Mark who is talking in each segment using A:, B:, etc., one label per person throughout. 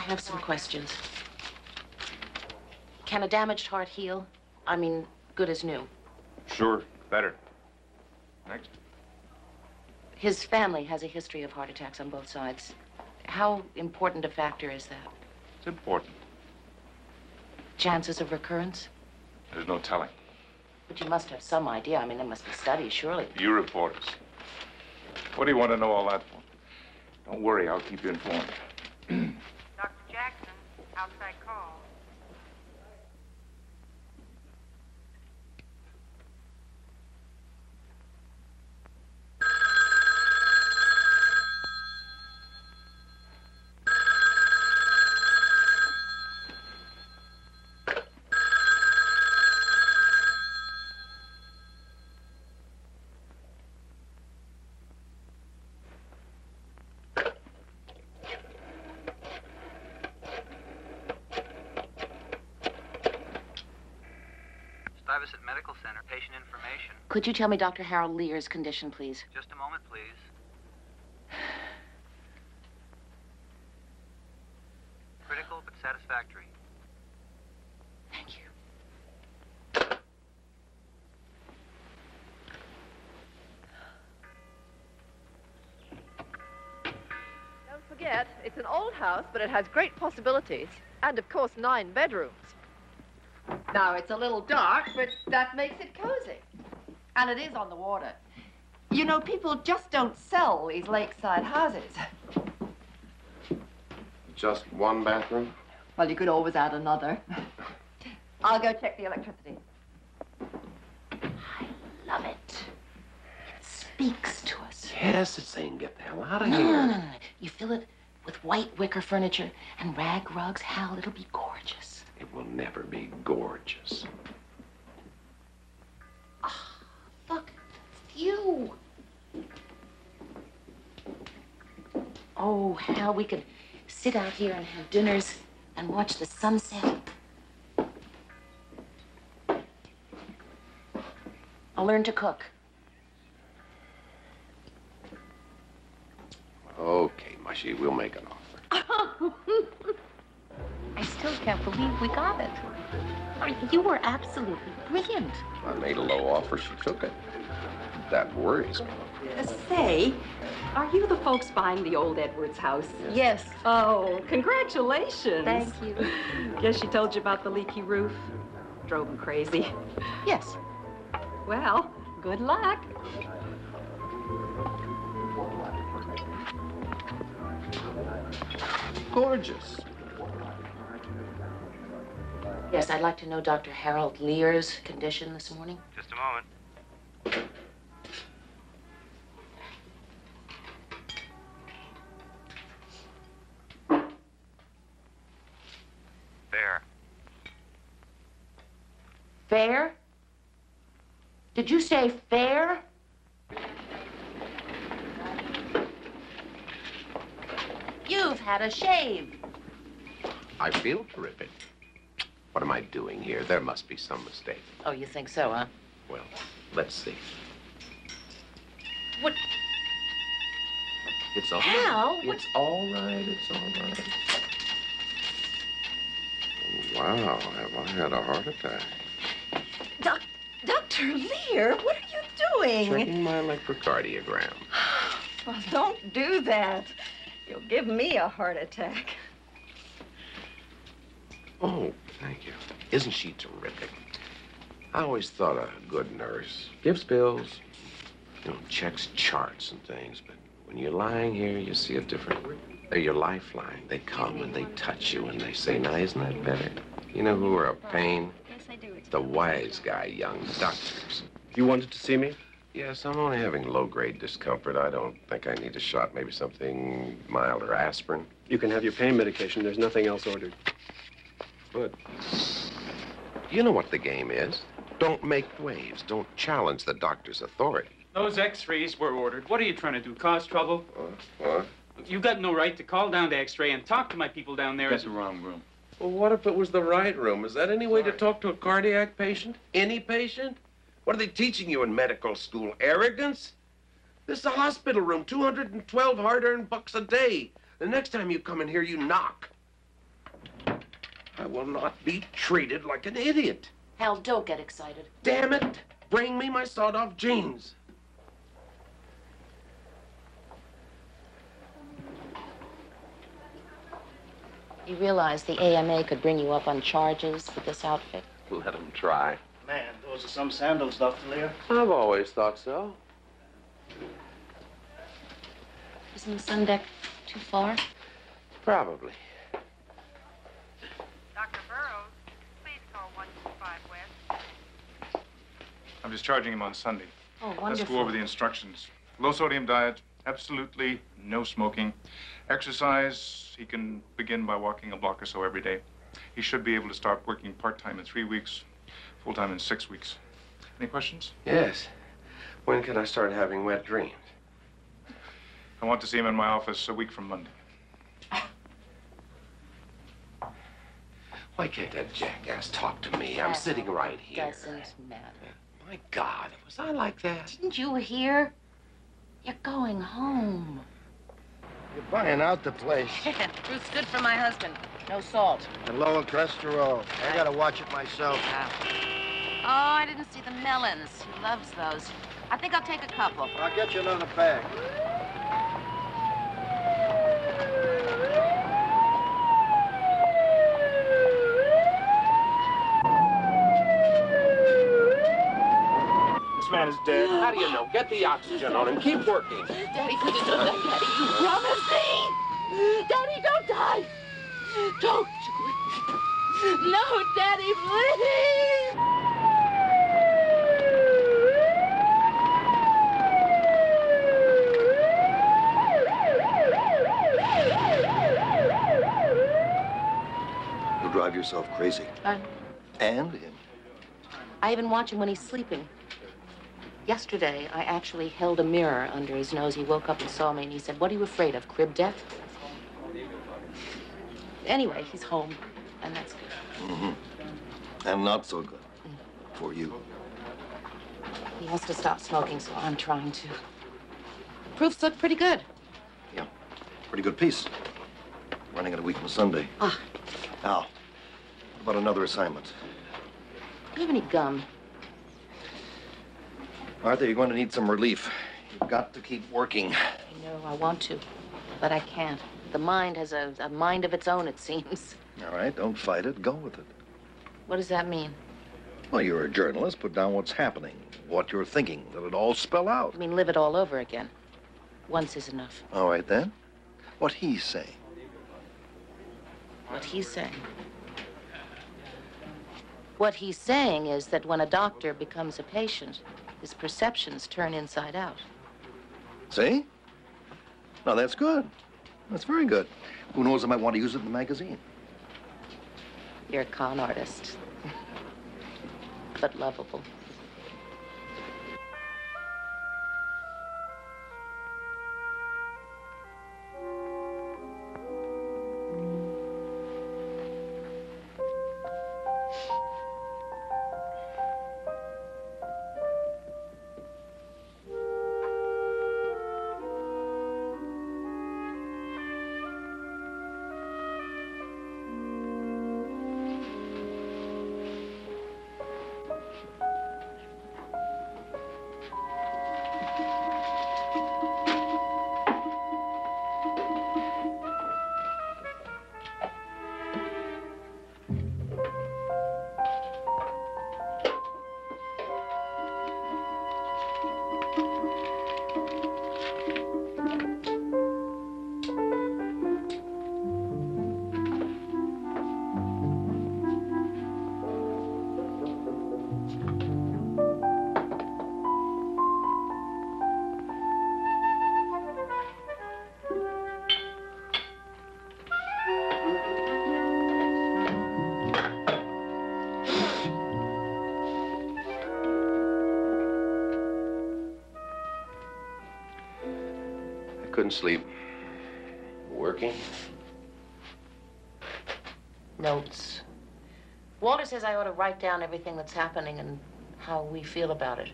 A: have some questions. Can a damaged heart heal? I mean, good as new.
B: Sure, better. Next.
A: His family has a history of heart attacks on both sides. How important a factor is that?
B: It's important.
A: Chances of recurrence?
B: There's no telling.
A: But you must have some idea. I mean, there must be studies, surely.
B: You reporters. What do you want to know all that for? Don't worry, I'll keep you informed.
C: Dr. Jackson, outside call.
D: Stuyvesant Medical Center, patient information.
A: Could you tell me Dr. Harold Lear's condition, please?
D: Just a moment, please. Critical but satisfactory.
A: Thank you.
E: Don't forget, it's an old house, but it has great possibilities. And, of course, 9 bedrooms. Now, it's a little dark, but that makes it cozy. And it is on the water. You know, people just don't sell these lakeside houses.
F: Just one bathroom?
E: Well, you could always add another. I'll go check the electricity.
A: I love it. It speaks to us.
F: Yes, it's saying get the hell out of
A: No,
F: here.
A: no, no, no. You fill it with white wicker furniture and rag rugs. Hal, it'll be gorgeous.
F: It will never be gorgeous.
A: Oh, look, it's you. Oh, Hal, we could sit out here and have dinners and watch the sunset. I'll learn to cook.
F: Okay, Mushy, we'll make an offer.
A: I still can't believe we got it. I mean, you were absolutely brilliant.
F: I made a low offer, she took it. That worries me.
G: Say, are you the folks buying the old Edwards house?
A: Yes.
G: Oh, congratulations.
A: Thank you.
G: Guess she told you about the leaky roof. Drove him crazy.
A: Yes.
G: Well, good luck.
F: Gorgeous.
A: Yes, I'd like to know Dr. Harold Lear's condition this morning.
D: Just a moment. There.
A: Fair? Did you say fair? You've had a shave.
F: I feel terrific. What am I doing here? There must be some mistake.
A: Oh, you think so, huh?
F: Well, let's see.
A: What?
F: It's all
A: Hal,
F: right. It's all right. It's all right. Wow, have I had a heart attack?
E: Dr. Lear, what are you doing?
F: Checking my electrocardiogram.
E: Well, don't do that. You'll give me a heart attack.
F: Oh, thank you. Isn't she terrific? I always thought a good nurse gives pills, you know, checks charts and things, but when you're lying here, you see a different. They're your lifeline. They come and they touch you and they say, now, isn't that better? You know who are a pain?
G: Yes, I do.
F: The wise guy, young doctors.
H: You wanted to see me?
F: Yes, I'm only having low-grade discomfort. I don't think I need a shot, maybe something mild or aspirin.
H: You can have your pain medication. There's nothing else ordered.
F: But you know what the game is. Don't make waves. Don't challenge the doctor's authority.
I: Those x-rays were ordered. What are you trying to do, cause trouble?
F: What?
I: You got no right to call down to x-ray and talk to my people down there.
B: That's the wrong room.
F: Well, what if it was the right room? Is that any way to talk to a cardiac patient? Any patient? What are they teaching you in medical school? Arrogance? This is a hospital room, 212 hard-earned bucks a day. The next time you come in here, you knock. I will not be treated like an idiot.
A: Hal, don't get excited.
F: Damn it! Bring me my sawed-off jeans.
A: You realize the AMA could bring you up on charges with this outfit?
F: Let them try.
J: Man, those are some sandals, Dr. Lear.
F: I've always thought so.
A: Isn't the sun deck too far?
F: Probably.
C: Dr. Burrows, please call 125 West.
B: I'm discharging him on Sunday.
A: Oh,
B: Let's
A: wonderful.
B: go over the instructions. Low-sodium diet, absolutely no smoking. Exercise, he can begin by walking a block or so every day. He should be able to start working part-time in 3 weeks, full-time in 6 weeks. Any questions?
F: Yes. When can I start having wet dreams?
B: I want to see him in my office a week from Monday.
F: Why can't that jackass talk to me? I'm sitting right here.
A: Doesn't matter.
F: My God, was I like that?
A: Didn't you hear? You're going home.
J: You're buying out the place.
A: Fruit's good for my husband. No salt.
J: And lower cholesterol. I gotta watch it myself.
A: Oh, I didn't see the melons. He loves those. I think I'll take a couple.
J: I'll get you another bag.
B: This man is dead.
F: How do you know? Get the oxygen on him. Keep working.
A: Daddy, please don't die. Daddy, you promised me. Daddy, don't die. Don't do it. No, Daddy, please.
J: You'll drive yourself crazy. And him.
A: I even watch him when he's sleeping. Yesterday, I actually held a mirror under his nose. He woke up and saw me, and he said, "What are you afraid of, crib death?" Anyway, he's home, and that's good.
J: Mm-hmm. And not so good. For you.
A: He has to stop smoking, so I'm trying to. Proofs look pretty good.
J: Yeah. Pretty good piece. Running it a week from Sunday.
A: Ah.
J: Now, what about another assignment?
A: Do you have any gum?
J: Arthur, you're going to need some relief. You've got to keep working.
A: I know, I want to, but I can't. The mind has a mind of its own, it seems.
J: All right, don't fight it. Go with it.
A: What does that mean?
J: Well, you're a journalist. Put down what's happening, what you're thinking. Let it all spell out.
A: I mean, live it all over again. Once is enough.
J: All right, then. What he's saying.
A: What he's saying. What he's saying is that when a doctor becomes a patient, his perceptions turn inside out.
J: See? Now, that's good. That's very good. Who knows, I might want to use it in the magazine.
A: You're a con artist. But lovable.
F: Couldn't sleep. Working?
A: Notes. Walter says I ought to write down everything that's happening and how we feel about it.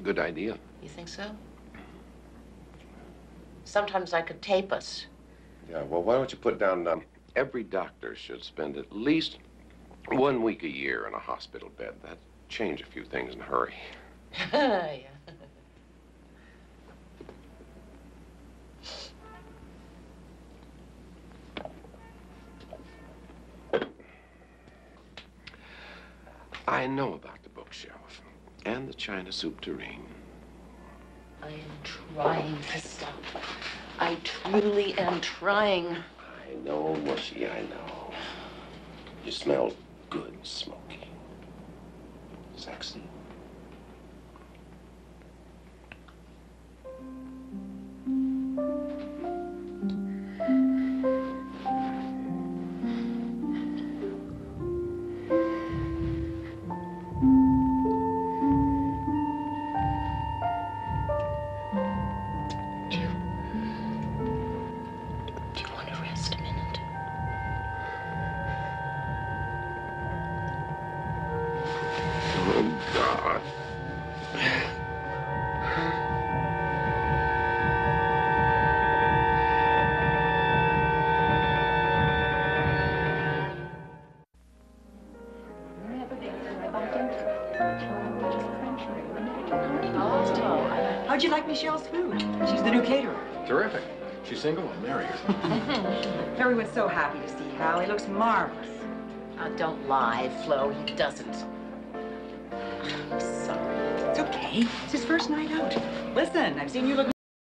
F: Good idea.
A: You think so? Sometimes I could tape us.
F: Yeah, well, why don't you put down every doctor should spend at least 1 week a year in a hospital bed. That'd change a few things in a hurry.
A: Yeah.
F: I know about the bookshelf and the china soup tureen.
A: I am trying to stop. I truly am trying.
F: I know, Mushy, I know. You smell good and smoky. Sexy.
A: Do you want to rest a minute?
F: Oh, God.
K: How'd you like Michelle's food? She's the new caterer.
L: Terrific. She's single? I'll marry her.
K: Everyone's so happy to see Hal. He looks marvelous.
A: Don't lie, Flo. He doesn't. I'm sorry.
K: It's okay. It's his first night out. Listen, I've seen you look